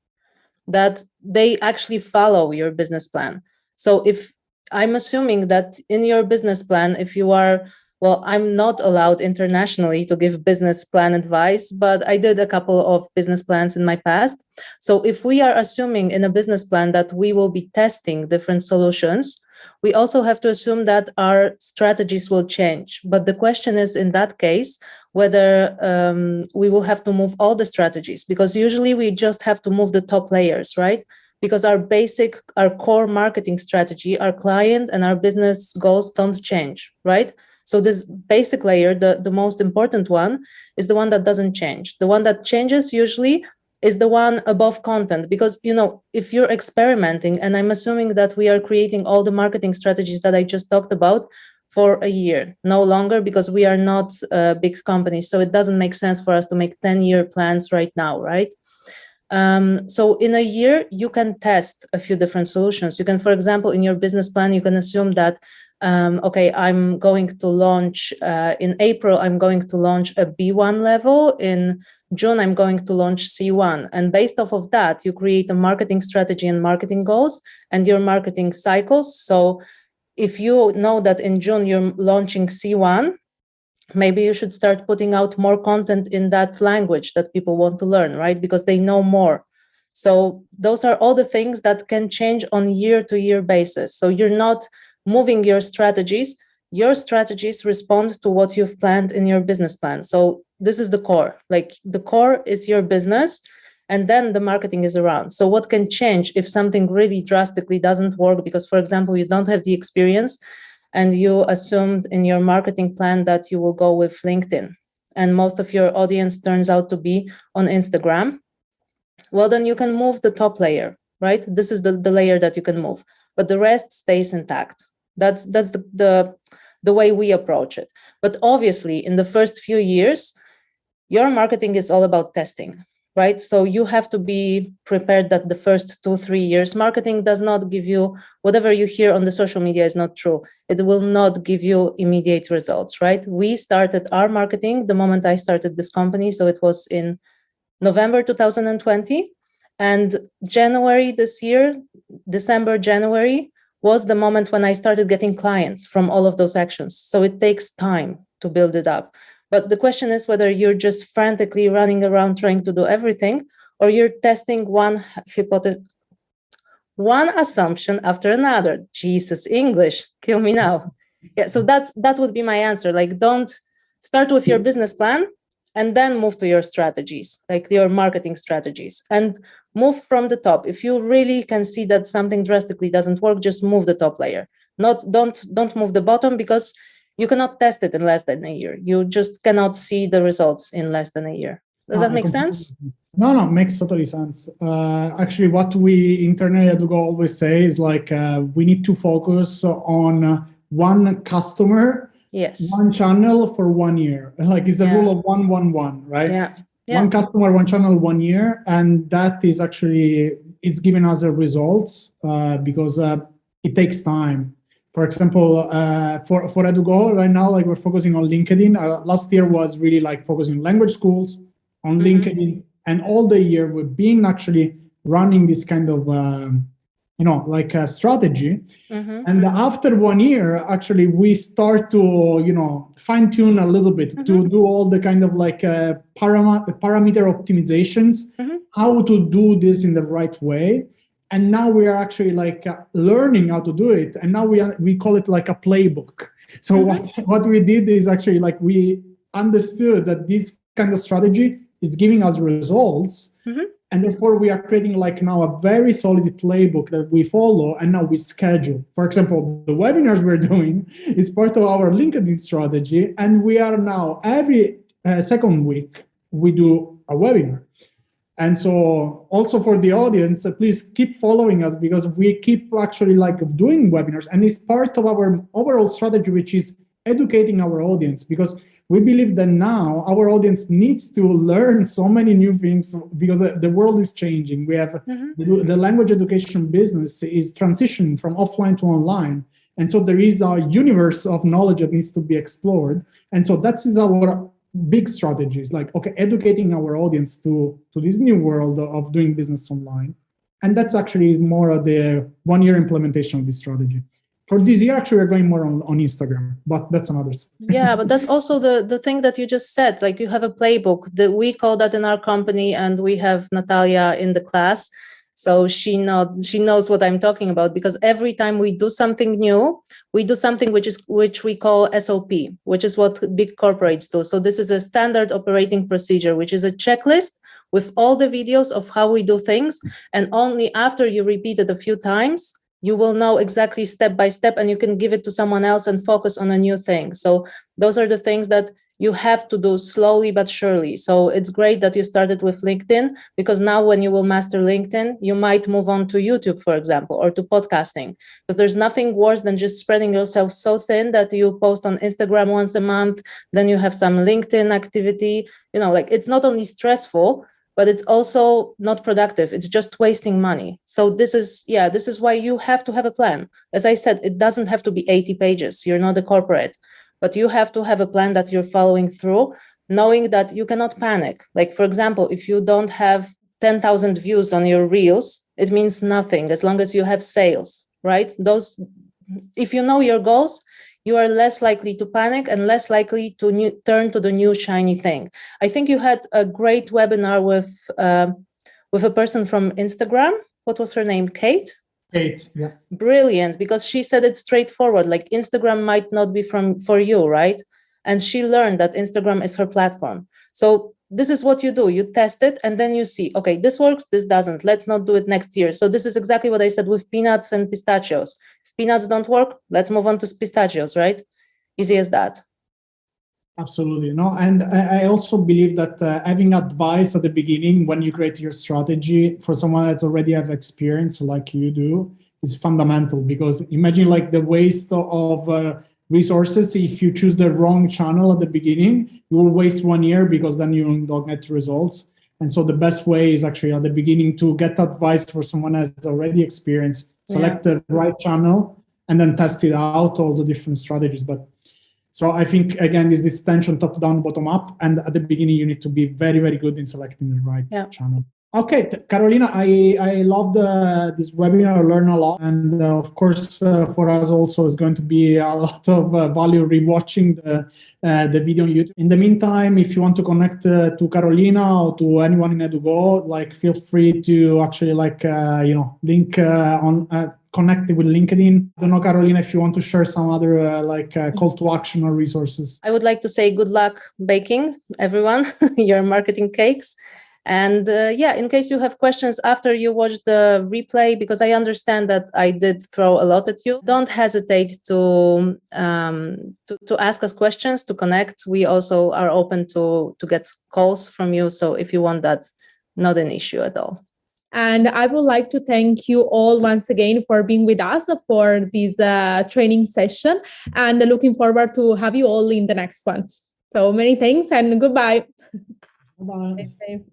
that they actually follow your business plan. So if I'm assuming that in your business plan, if you are, well, I'm not allowed internationally to give business plan advice, but I did a couple of business plans in my past. So if we are assuming in a business plan that we will be testing different solutions, we also have to assume that our strategies will change. But the question is, in that case, whether we will have to move all the strategies, because usually we just have to move the top layers, right? Because our core marketing strategy, our client and our business goals don't change, right? So this basic layer, the most important one, is the one that doesn't change. The one that changes usually is the one above content, because if you're experimenting, and I'm assuming that we are creating all the marketing strategies that I just talked about for a year, no longer, because we are not a big company, so it doesn't make sense for us to make 10-year plans right now, right? So in a year, you can test a few different solutions. You can, for example, in your business plan, you can assume that, okay, I'm going to launch, in April, I'm going to launch a B1 level. In June, I'm going to launch C1. And based off of that, you create a marketing strategy and marketing goals and your marketing cycles. So if you know that in June you're launching C1, maybe you should start putting out more content in that language that people want to learn, right? Because they know more. So those are all the things that can change on year-to-year basis. So you're not moving your strategies. Your strategies respond to what you've planned in your business plan. So this is the core. Like the core is your business, and then the marketing is around. So what can change if something really drastically doesn't work? Because, for example, you don't have the experience, and you assumed in your marketing plan that you will go with LinkedIn, and most of your audience turns out to be on Instagram, well, then you can move the top layer, right? This is the layer that you can move, but the rest stays intact. That's the way we approach it. But obviously, in the first few years, your marketing is all about testing, right? So you have to be prepared that the first 2-3 years, marketing does not give you, whatever you hear on the social media is not true. It will not give you immediate results, right? We started our marketing the moment I started this company. So it was in November 2020, and January this year, December, January, was the moment when I started getting clients from all of those actions. So it takes time to build it up. But the question is whether you're just frantically running around trying to do everything, or you're testing one hypothesis, one assumption after another. Jesus, English, kill me now. Yeah, so that would be my answer. Like, don't start with your business plan and then move to your strategies, like your marketing strategies, and move from the top. If you really can see that something drastically doesn't work, just move the top layer. Don't move the bottom, because you cannot test it in less than a year. You just cannot see the results in less than a year. Does that make sense? No, makes totally sense. Actually, what we internally at Edugo always say is like we need to focus on one customer, yes, one channel for 1 year. Like it's the rule of 1-1-1, right? Yeah. One customer, one channel, 1 year, and that is actually it's giving us a results because it takes time. For example, for Edugo right now, like we're focusing on LinkedIn. Last year was really like focusing on language schools, on LinkedIn, and all the year we've been actually running this kind of like a strategy. And after 1 year, actually we start to fine tune a little bit to do all the kind of like parameter optimizations, how to do this in the right way. And now we are actually like learning how to do it. And now we call it like a playbook. So what we did is actually like we understood that this kind of strategy is giving us results. And therefore we are creating like now a very solid playbook that we follow, and now we schedule. For example, the webinars we're doing is part of our LinkedIn strategy. And we are now every second week, we do a webinar. And so also for the audience, please keep following us, because we keep actually like doing webinars, and it's part of our overall strategy, which is educating our audience. Because we believe that now our audience needs to learn so many new things because the world is changing. We have the language education business is transitioning from offline to online. And so there is a universe of knowledge that needs to be explored. And so that is our big strategies, like, okay, educating our audience to this new world of doing business online. And that's actually more of the 1 year implementation of this strategy. For this year, actually, we're going more on Instagram, but that's another. Yeah, but that's also the thing that you just said. Like, you have a playbook that we call that in our company, and we have Natalia in the class. So she knows what I'm talking about, because every time we do something new, we do something which we call SOP, which is what big corporates do. So this is a standard operating procedure, which is a checklist with all the videos of how we do things. And only after you repeat it a few times, you will know exactly step by step, and you can give it to someone else and focus on a new thing. So those are the things that you have to do slowly but surely. So it's great that you started with LinkedIn, because now when you will master LinkedIn, you might move on to YouTube, for example, or to podcasting, because there's nothing worse than just spreading yourself so thin that you post on Instagram once a month, then you have some LinkedIn activity. Like, it's not only stressful, but it's also not productive. It's just wasting money. So this is why you have to have a plan. As I said, it doesn't have to be 80 pages. You're not a corporate, but you have to have a plan that you're following through, knowing that you cannot panic. Like, for example, if you don't have 10,000 views on your reels, it means nothing as long as you have sales, right? If you know your goals, you are less likely to panic and less likely to turn to the new shiny thing. I think you had a great webinar with a person from Instagram. What was her name? Kate? Kate, yeah. Brilliant, because she said it straightforward, like, Instagram might not be for you, right? And she learned that Instagram is her platform. So this is what you do. You test it, and then you see, okay, this works, this doesn't. Let's not do it next year. So this is exactly what I said with peanuts and pistachios. If peanuts don't work, let's move on to pistachios, right? Easy as that. Absolutely. No, and I also believe that having advice at the beginning when you create your strategy for someone that's already have experience like you do is fundamental, because imagine like the waste of resources. If you choose the wrong channel at the beginning, you will waste 1 year because then you don't get results. And so the best way is actually at the beginning to get advice for someone has already experienced, select the right channel, and then test it out, all the different strategies. So I think, again, this tension top down, bottom up. And at the beginning, you need to be very, very good in selecting the right channel. Okay, Karolina, I loved this webinar. I learned a lot. And of course, for us also is going to be a lot of value rewatching the video on YouTube. In the meantime, if you want to connect to Karolina or to anyone in Edugo, like, feel free to actually link on connected with LinkedIn. I don't know, Karolina, if you want to share some other call to action or resources. I would like to say good luck baking, everyone, your marketing cakes. And in case you have questions after you watch the replay, because I understand that I did throw a lot at you, don't hesitate to ask us questions, to connect. We also are open to get calls from you. So if you want that, not an issue at all. And I would like to thank you all once again for being with us for this training session, and looking forward to have you all in the next one. So many thanks and goodbye. Bye-bye.